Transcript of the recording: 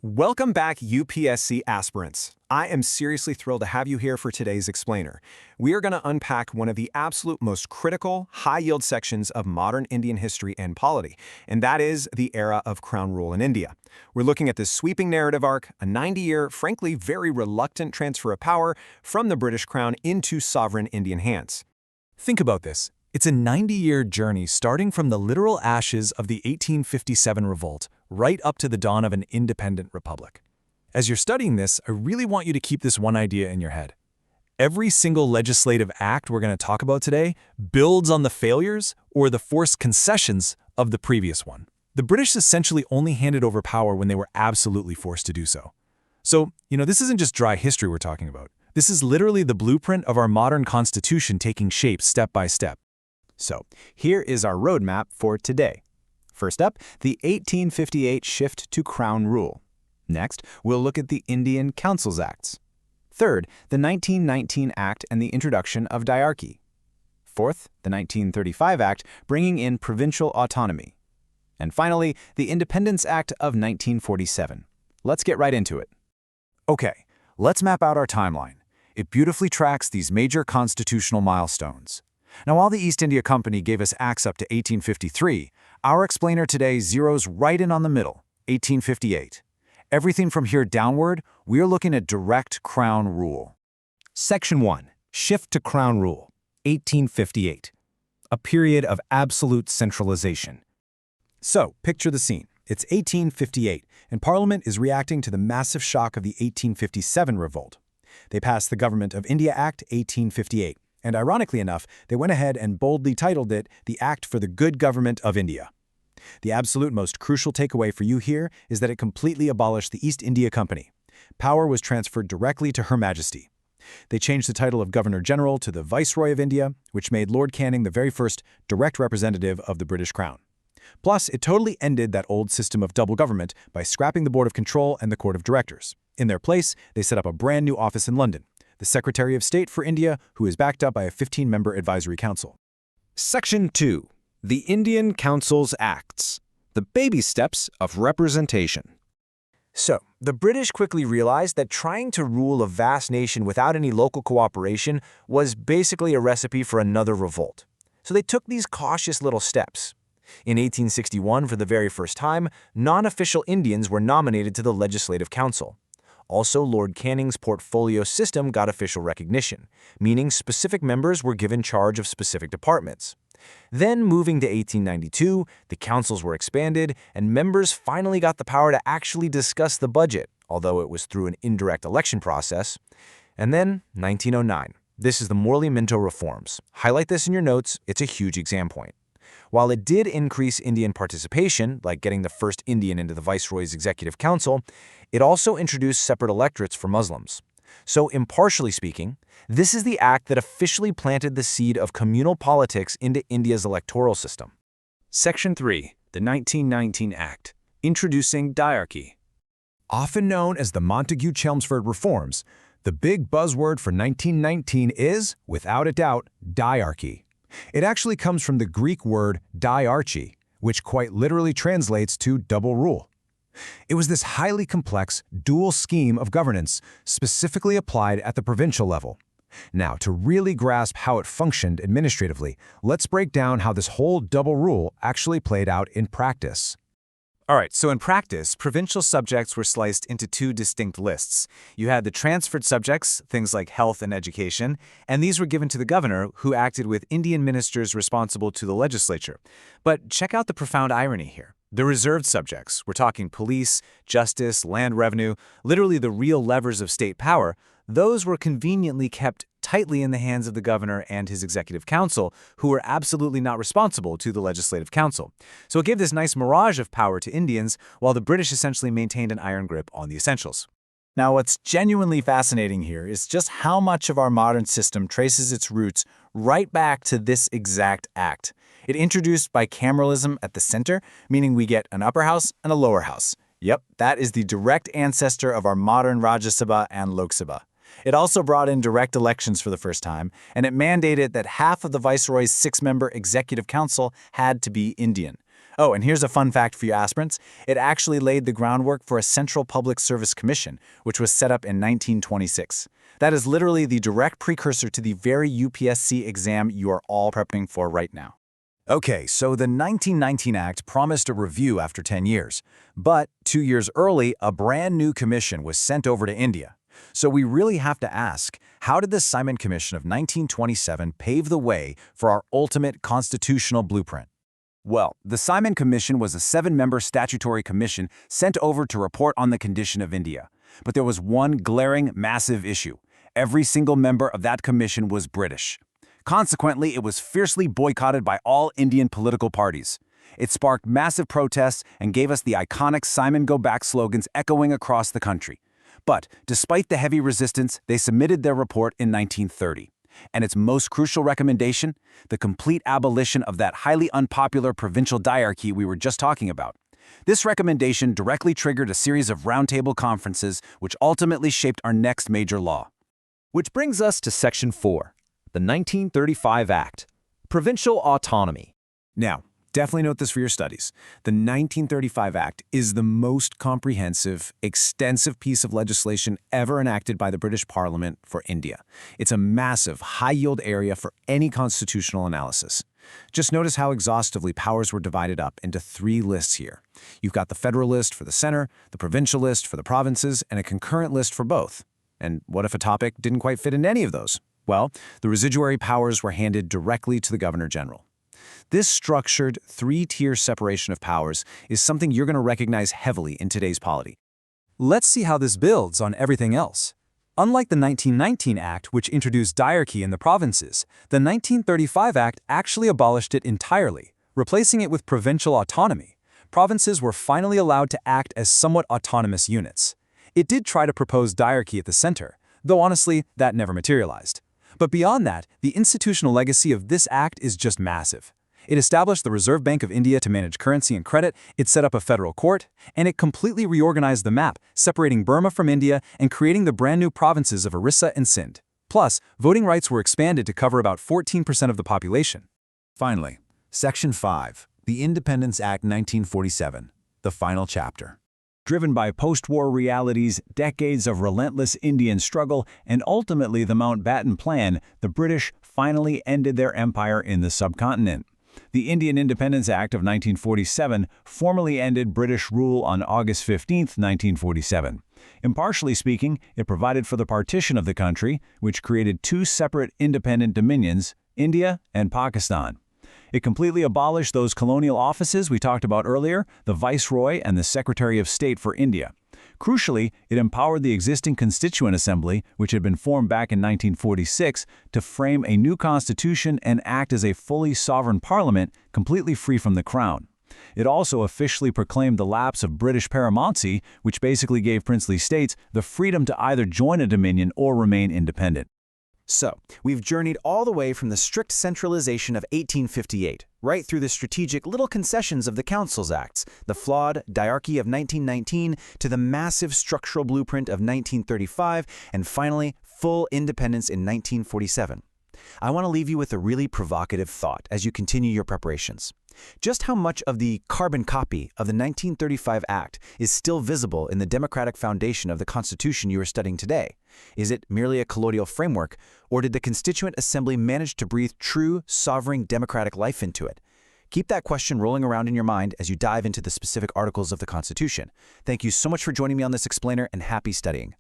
Welcome back, UPSC aspirants. I am seriously thrilled to have you here for today's explainer. We are going to unpack one of the absolute most critical, high-yield sections of modern Indian history and polity, and that is the era of Crown rule in India. We're looking at this sweeping narrative arc, a 90-year, frankly very reluctant transfer of power from the British Crown into sovereign Indian hands. Think about this. It's a 90-year journey starting from the literal ashes of the 1857 revolt right up to the dawn of an independent republic. As you're studying this, I really want you to keep this one idea in your head. Every single legislative act we're going to talk about today builds on the failures or the forced concessions of the previous one. The British essentially only handed over power when they were absolutely forced to do so. So, this isn't just dry history we're talking about. This is literally the blueprint of our modern constitution taking shape step by step. So, here is our roadmap for today. First up, the 1858 shift to Crown rule. Next, we'll look at the Indian Councils Acts. Third, the 1919 Act and the introduction of Dyarchy. Fourth, the 1935 Act bringing in Provincial Autonomy. And finally, the Independence Act of 1947. Let's get right into it. Okay, let's map out our timeline. It beautifully tracks these major constitutional milestones. Now, while the East India Company gave us acts up to 1853, our explainer today zeroes right in on the middle, 1858. Everything from here downward, we're looking at direct Crown rule. Section 1. Shift to Crown rule, 1858. A period of absolute centralization. So, picture the scene. It's 1858, and Parliament is reacting to the massive shock of the 1857 revolt. They passed the Government of India Act 1858. And ironically enough, they went ahead and boldly titled it the Act for the Good Government of India. The absolute most crucial takeaway for you here is that it completely abolished the East India Company. Power was transferred directly to Her Majesty. They changed the title of Governor-General to the Viceroy of India, which made Lord Canning the very first direct representative of the British Crown. Plus, it totally ended that old system of double government by scrapping the Board of Control and the Court of Directors. In their place, they set up a brand new office in London, the Secretary of State for India, who is backed up by a 15-member advisory council. Section 2. The Indian Councils Acts. The baby steps of representation. So, the British quickly realized that trying to rule a vast nation without any local cooperation was basically a recipe for another revolt. So they took these cautious little steps. In 1861, for the very first time, non-official Indians were nominated to the Legislative Council. Also, Lord Canning's portfolio system got official recognition, meaning specific members were given charge of specific departments. Then, moving to 1892, the councils were expanded, and members finally got the power to actually discuss the budget, although it was through an indirect election process. And then, 1909. This is the Morley-Minto reforms. Highlight this in your notes, it's a huge exam point. While it did increase Indian participation, like getting the first Indian into the Viceroy's Executive Council, it also introduced separate electorates for Muslims. So, impartially speaking, this is the act that officially planted the seed of communal politics into India's electoral system. Section 3. The 1919 Act. Introducing Dyarchy. Often known as the Montagu-Chelmsford Reforms, the big buzzword for 1919 is, without a doubt, Dyarchy. It actually comes from the Greek word Dyarchy, which quite literally translates to double rule. It was this highly complex, dual scheme of governance specifically applied at the provincial level. Now, to really grasp how it functioned administratively, let's break down how this whole double rule actually played out in practice. All right, so in practice, provincial subjects were sliced into two distinct lists. You had the transferred subjects, things like health and education, and these were given to the governor, who acted with Indian ministers responsible to the legislature. But check out the profound irony here. The reserved subjects, we're talking police, justice, land revenue, literally the real levers of state power, those were conveniently kept tightly in the hands of the governor and his executive council, who were absolutely not responsible to the legislative council. So it gave this nice mirage of power to Indians, while the British essentially maintained an iron grip on the essentials. Now, what's genuinely fascinating here is just how much of our modern system traces its roots right back to this exact act. It introduced bicameralism at the center, meaning we get an upper house and a lower house. Yep, that is the direct ancestor of our modern Rajya Sabha and Lok Sabha. It also brought in direct elections for the first time, and it mandated that half of the Viceroy's 6-member executive council had to be Indian. Oh, and here's a fun fact for you aspirants. It actually laid the groundwork for a Central Public Service Commission, which was set up in 1926. That is literally the direct precursor to the very UPSC exam you are all prepping for right now. Okay, so the 1919 Act promised a review after 10 years. But 2 years early, a brand new commission was sent over to India. So we really have to ask, how did the Simon Commission of 1927 pave the way for our ultimate constitutional blueprint? Well, the Simon Commission was a 7-member statutory commission sent over to report on the condition of India. But there was one glaring, massive issue. Every single member of that commission was British. Consequently, it was fiercely boycotted by all Indian political parties. It sparked massive protests and gave us the iconic Simon Go Back slogans echoing across the country. But despite the heavy resistance, they submitted their report in 1930. And its most crucial recommendation? The complete abolition of that highly unpopular provincial diarchy we were just talking about. This recommendation directly triggered a series of roundtable conferences which ultimately shaped our next major law. Which brings us to Section 4, the 1935 Act, Provincial Autonomy. Now, definitely note this for your studies. The 1935 Act is the most comprehensive, extensive piece of legislation ever enacted by the British Parliament for India. It's a massive, high-yield area for any constitutional analysis. Just notice how exhaustively powers were divided up into 3 lists here. You've got the federal list for the center, the provincial list for the provinces, and a concurrent list for both. And what if a topic didn't quite fit into any of those? Well, the residuary powers were handed directly to the Governor General. This structured 3-tier separation of powers is something you're going to recognize heavily in today's polity. Let's see how this builds on everything else. Unlike the 1919 Act, which introduced diarchy in the provinces, the 1935 Act actually abolished it entirely, replacing it with provincial autonomy. Provinces were finally allowed to act as somewhat autonomous units. It did try to propose diarchy at the center, though honestly, that never materialized. But beyond that, the institutional legacy of this act is just massive. It established the Reserve Bank of India to manage currency and credit, it set up a federal court, and it completely reorganized the map, separating Burma from India and creating the brand new provinces of Orissa and Sindh. Plus, voting rights were expanded to cover about 14% of the population. Finally, Section 5, the Independence Act 1947, the final chapter. Driven by post-war realities, decades of relentless Indian struggle, and ultimately the Mountbatten Plan, the British finally ended their empire in the subcontinent. The Indian Independence Act of 1947 formally ended British rule on August 15, 1947. Impartially speaking, it provided for the partition of the country, which created 2 separate independent dominions, India and Pakistan. It completely abolished those colonial offices we talked about earlier, the Viceroy and the Secretary of State for India. Crucially, it empowered the existing Constituent Assembly, which had been formed back in 1946, to frame a new constitution and act as a fully sovereign parliament, completely free from the crown. It also officially proclaimed the lapse of British paramountcy, which basically gave princely states the freedom to either join a dominion or remain independent. So, we've journeyed all the way from the strict centralization of 1858, right through the strategic little concessions of the Councils Acts, the flawed Dyarchy of 1919, to the massive structural blueprint of 1935, and finally, full independence in 1947. I want to leave you with a really provocative thought as you continue your preparations. Just how much of the carbon copy of the 1935 Act is still visible in the democratic foundation of the Constitution you are studying today? Is it merely a colloidal framework, or did the Constituent Assembly manage to breathe true, sovereign democratic life into it? Keep that question rolling around in your mind as you dive into the specific articles of the Constitution. Thank you so much for joining me on this explainer, and happy studying.